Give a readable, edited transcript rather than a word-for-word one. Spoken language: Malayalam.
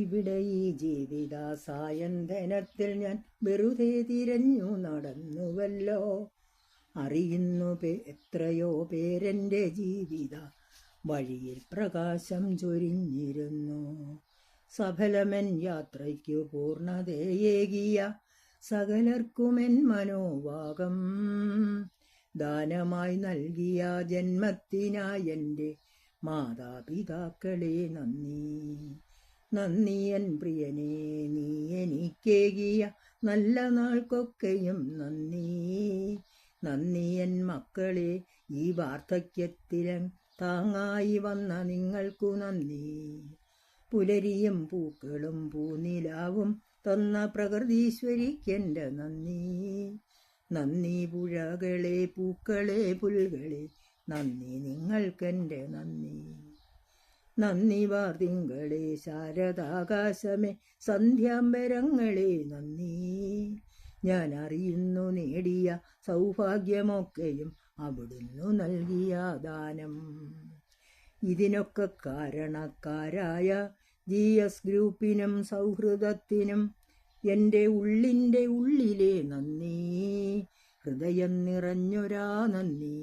ഇവിടെ ഈ ജീവിത സായന്തനത്തിൽ ഞാൻ വെറുതെ തിരഞ്ഞു നടന്നുവല്ലോ. അറിയുന്നു എത്രയോ പേരെൻ്റെ ജീവിത വഴിയിൽ പ്രകാശം ചൊരിഞ്ഞിരുന്നു. സഫലമെൻ യാത്രയ്ക്കു പൂർണ്ണതയേകിയ സകലർക്കുമെൻ മനോഭാഗം ദാനമായി നൽകിയ ജന്മത്തിനായെൻ്റെ മാതാപിതാക്കളെ നന്ദി. നന്ദി എൻ പ്രിയനേ, നീ എനിക്കേകിയ നല്ല നാൾക്കൊക്കെയും നന്ദി. നന്ദി എൻ മക്കളെ, ഈ വാർദ്ധക്യത്തിലും താങ്ങായി വന്ന നിങ്ങൾക്കു നന്ദി. പുലരിയും പൂക്കളും പൂനിലാവും തന്ന പ്രകൃതീശ്വരിക്കെൻ്റെ നന്ദി. നന്ദി പുഴകളെ, പൂക്കളെ, പുൽകളെ, നന്ദി നിങ്ങൾക്കെൻ്റെ നന്ദി. നന്ദി വാർതിങ്കളെ, ശാരദാകാശമേ, സന്ധ്യാംബരങ്ങളെ, നന്ദി. ഞാൻ അറിയുന്നു നേടിയ സൗഭാഗ്യമൊക്കെയും അവിടുന്നു നൽകിയ ദാനം. ഇതിനൊക്കെ കാരണക്കാരായ GS ഗ്രൂപ്പിനും സൗഹൃദത്തിനും എൻ്റെ ഉള്ളിൻ്റെ ഉള്ളിലെ നന്ദി, ഹൃദയം നിറഞ്ഞൊരാ നന്ദി.